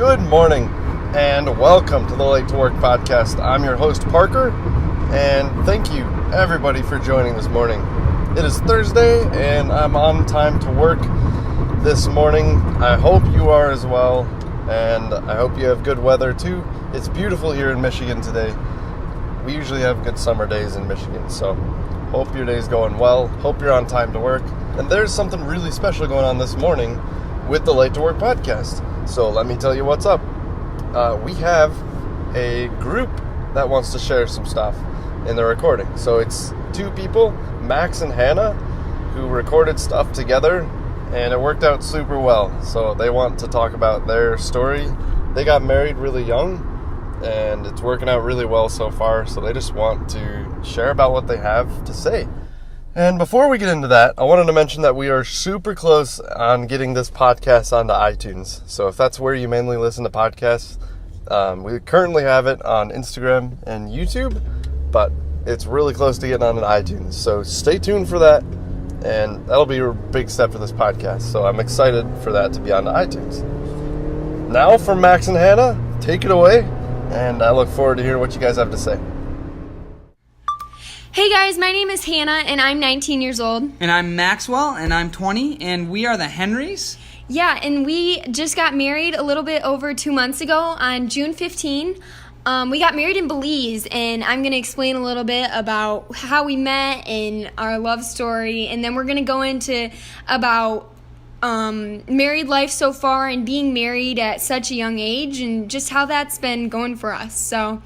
Good morning, and welcome to the Late to Work podcast. I'm your host, Parker, and thank you, everybody, for joining this morning. It is Thursday, and I'm on time to work this morning. I hope you are as well, and I hope you have good weather, too. It's beautiful here in Michigan today. We usually have good summer days in Michigan, so hope your day's going well. Hope you're on time to work. And there's something really special going on this morning with the Late to Work podcast. So let me tell you what's up. We have a group that wants to share some stuff in the recording. So it's two people, Max and Hannah, who recorded stuff together, and it worked out super well. So they want to talk about their story. They got married really young, and it's working out really well so far. So they just want to share about what they have to say. And before we get into that, I wanted to mention that we are super close on getting this podcast onto iTunes. So if that's where you mainly listen to podcasts, we currently have it on Instagram and YouTube, but it's really close to getting on iTunes. So stay tuned for that, and that'll be a big step for this podcast. So I'm excited for that to be on iTunes. Now for Max and Hannah, take it away, and I look forward to hearing what you guys have to say. Hey guys, my name is Hannah, and I'm 19 years old. And I'm Maxwell, and I'm 20, and we are the Henrys. Yeah, and we just got married a little bit over 2 months ago on June 15. We got married in Belize, and I'm going to explain a little bit about how we met and our love story, and then we're going to go into about married life so far and being married at such a young age and just how that's been going for us. So,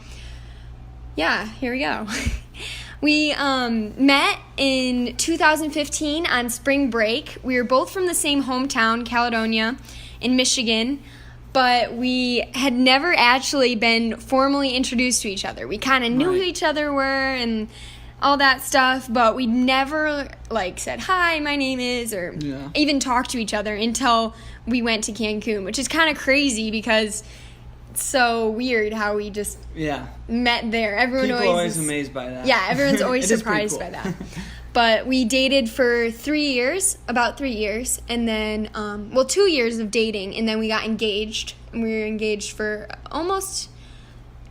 yeah, here we go. We met in 2015 on spring break. We were both from the same hometown, Caledonia, in Michigan, but we had never actually been formally introduced to each other. We kind of knew who each other were and all that stuff, but we never said, "Hi, my name is," or even talked to each other until we went to Cancun, which is kind of crazy because it's so weird how we just met there. Everyone People always are always amazed by that. Yeah, everyone's always surprised cool. by that. But we dated for about 3 years, and then, 2 years of dating, and then we got engaged. And we were engaged for almost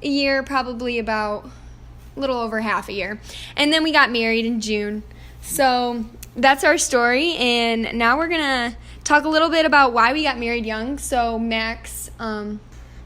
a year, probably about a little over half a year. And then we got married in June. So that's our story, and now we're going to talk a little bit about why we got married young. So Max,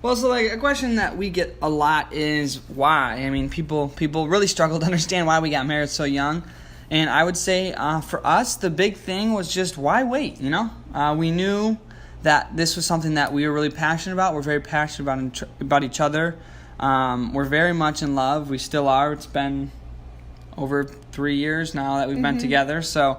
Well, so a question that we get a lot is why. I mean, people really struggle to understand why we got married so young. And I would say for us, the big thing was just why wait, We knew that this was something that we were really passionate about. We're very passionate about each other. We're very much in love. We still are. It's been over 3 years now that we've been together. So,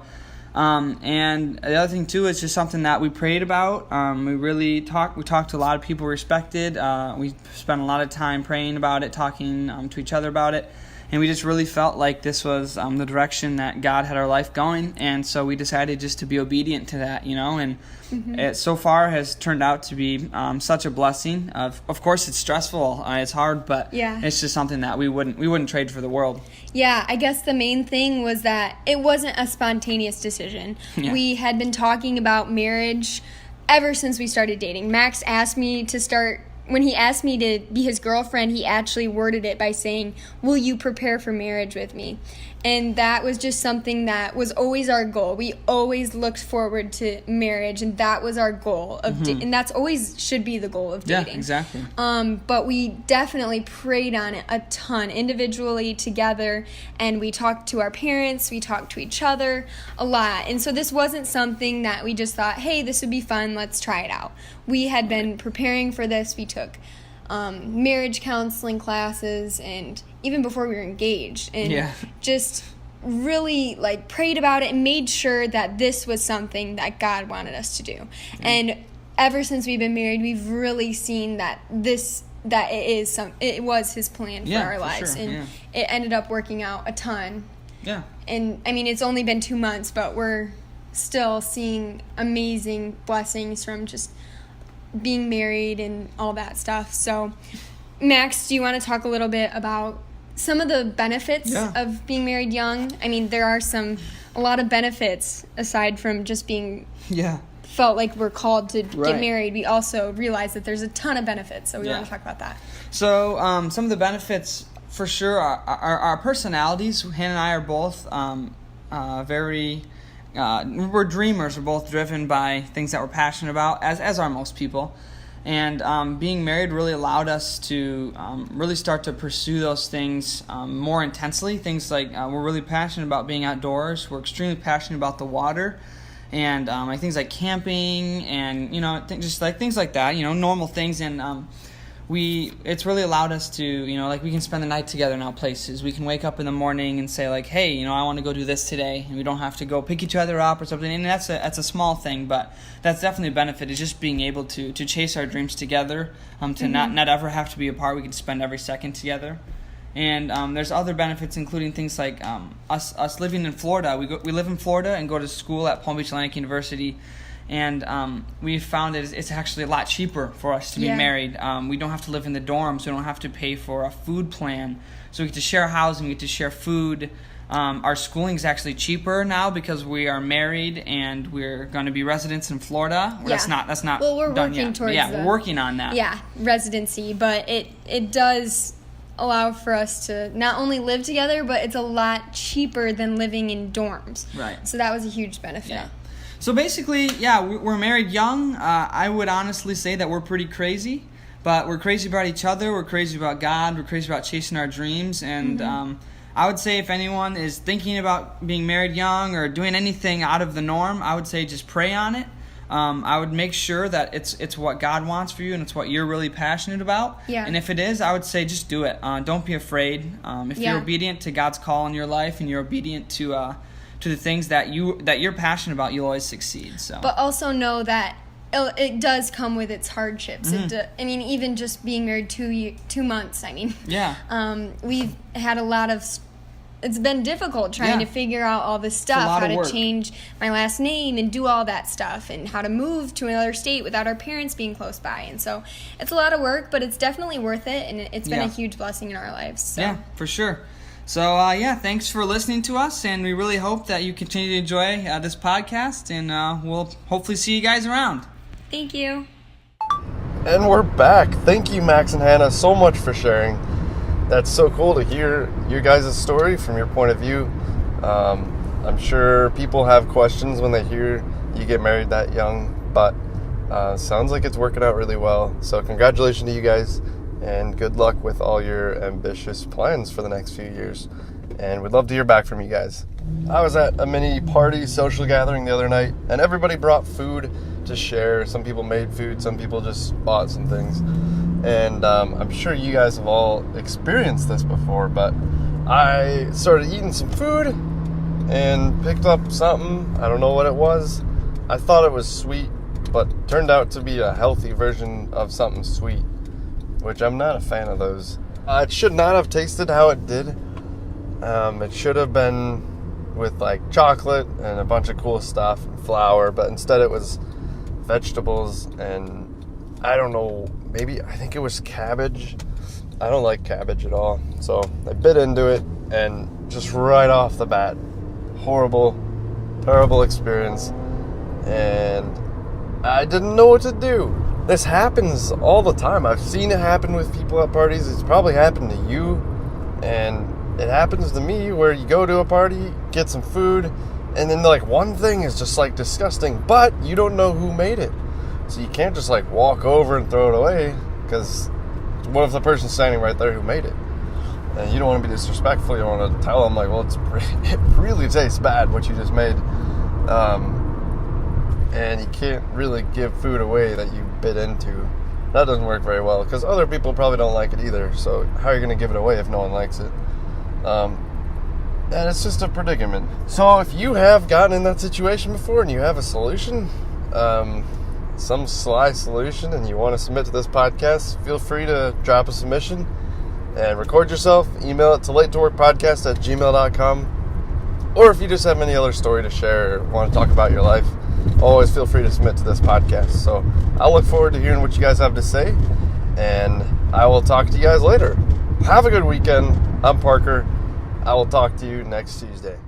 and the other thing too is just something that we prayed about. We talked to a lot of people we respected. We spent a lot of time praying about it, talking to each other about it. And we just really felt like this was the direction that God had our life going. And so we decided just to be obedient to that, and it so far has turned out to be such a blessing. Of course, it's stressful. It's hard, but it's just something that we wouldn't trade for the world. Yeah, I guess the main thing was that it wasn't a spontaneous decision. Yeah. We had been talking about marriage ever since we started dating. Max asked me to start. When he asked me to be his girlfriend, he actually worded it by saying, "Will you prepare for marriage with me?" And that was just something that was always our goal. We always looked forward to marriage, and that was our goal of and that's always should be the goal of dating. Yeah, exactly. But we definitely prayed on it a ton, individually, together, and we talked to our parents, we talked to each other a lot. And so this wasn't something that we just thought, hey, this would be fun, let's try it out. We had been preparing for this. We took marriage counseling classes, and even before we were engaged, and just really prayed about it and made sure that this was something that God wanted us to do. And ever since we've been married, we've really seen that it was his plan for our lives, and it ended up working out a ton. Yeah. And I mean, it's only been 2 months, but we're still seeing amazing blessings from just being married and all that stuff. So, Max, do you want to talk a little bit about some of the benefits of being married young? I mean, there are a lot of benefits aside from just being felt like we're called to Right. get married, we also realized that there's a ton of benefits. So we Yeah. want to talk about that. So some of the benefits for sure are our personalities. Hannah and I are both very. We're dreamers. We're both driven by things that we're passionate about, as are most people. And being married really allowed us to really start to pursue those things more intensely. Things like we're really passionate about being outdoors. We're extremely passionate about the water. And like things like camping and, just like things like that, normal things. And it's really allowed us to, like we can spend the night together now places. We can wake up in the morning and say like, hey, I want to go do this today. And we don't have to go pick each other up or something. And that's a small thing, but that's definitely a benefit, is just being able to chase our dreams together, to not ever have to be apart. We can spend every second together. And there's other benefits, including things like us living in Florida. We live in Florida and go to school at Palm Beach Atlantic University. And we found that it's actually a lot cheaper for us to be married. We don't have to live in the dorms. We don't have to pay for a food plan. So we get to share housing. We get to share food. Our schooling is actually cheaper now because we are married and we're going to be residents in Florida. Yeah. That's not well, we're done working yet. towards We're working on that. Yeah, residency. But it does allow for us to not only live together, but it's a lot cheaper than living in dorms. Right. So that was a huge benefit. Yeah. So basically, we're married young. I would honestly say that we're pretty crazy, but we're crazy about each other. We're crazy about God. We're crazy about chasing our dreams. And I would say if anyone is thinking about being married young or doing anything out of the norm, I would say just pray on it. I would make sure that it's what God wants for you and it's what you're really passionate about. Yeah. And if it is, I would say just do it. Don't be afraid. If you're obedient to God's call in your life and you're obedient to the things that you're passionate about, you'll always succeed. So. But also know that it does come with its hardships. Even just being married 2 months. Yeah. We've had a lot of. It's been difficult trying to figure out all this stuff, how to change my last name and do all that stuff, and how to move to another state without our parents being close by. And so it's a lot of work, but it's definitely worth it, and it's been a huge blessing in our lives. So. Yeah, for sure. So, thanks for listening to us, and we really hope that you continue to enjoy this podcast, and we'll hopefully see you guys around. Thank you. And we're back. Thank you, Max and Hannah, so much for sharing. That's so cool to hear your guys' story from your point of view. I'm sure people have questions when they hear you get married that young, but sounds like it's working out really well. So congratulations to you guys, and good luck with all your ambitious plans for the next few years. And we'd love to hear back from you guys. I was at a mini party social gathering the other night, and everybody brought food to share. Some people made food, some people just bought some things. And I'm sure you guys have all experienced this before, but I started eating some food and picked up something. I don't know what it was. I thought it was sweet, but turned out to be a healthy version of something sweet, which I'm not a fan of those. It should not have tasted how it did. It should have been with like chocolate and a bunch of cool stuff and flour, but instead it was vegetables and I don't know, I think it was cabbage. I don't like cabbage at all. So I bit into it, and just right off the bat, horrible, terrible experience. And I didn't know what to do. This happens all the time. I've seen it happen with people at parties. It's probably happened to you. And it happens to me where you go to a party, get some food, and then like one thing is just like disgusting, but you don't know who made it. So you can't just like walk over and throw it away, because what if the person's standing right there who made it? And you don't want to be disrespectful. You don't want to tell them like, well, it really tastes bad what you just made. And you can't really give food away that you bit into. That doesn't work very well, because other people probably don't like it either. So how are you going to give it away if no one likes it? And it's just a predicament. So if you have gotten in that situation before and you have a solution, some sly solution, and you want to submit to this podcast, feel free to drop a submission and record yourself. Email it to latetoworkpodcast@gmail.com. Or if you just have any other story to share or want to talk about your life, always feel free to submit to this podcast. So I look forward to hearing what you guys have to say, and I will talk to you guys later. Have a good weekend. I'm Parker. I will talk to you next Tuesday.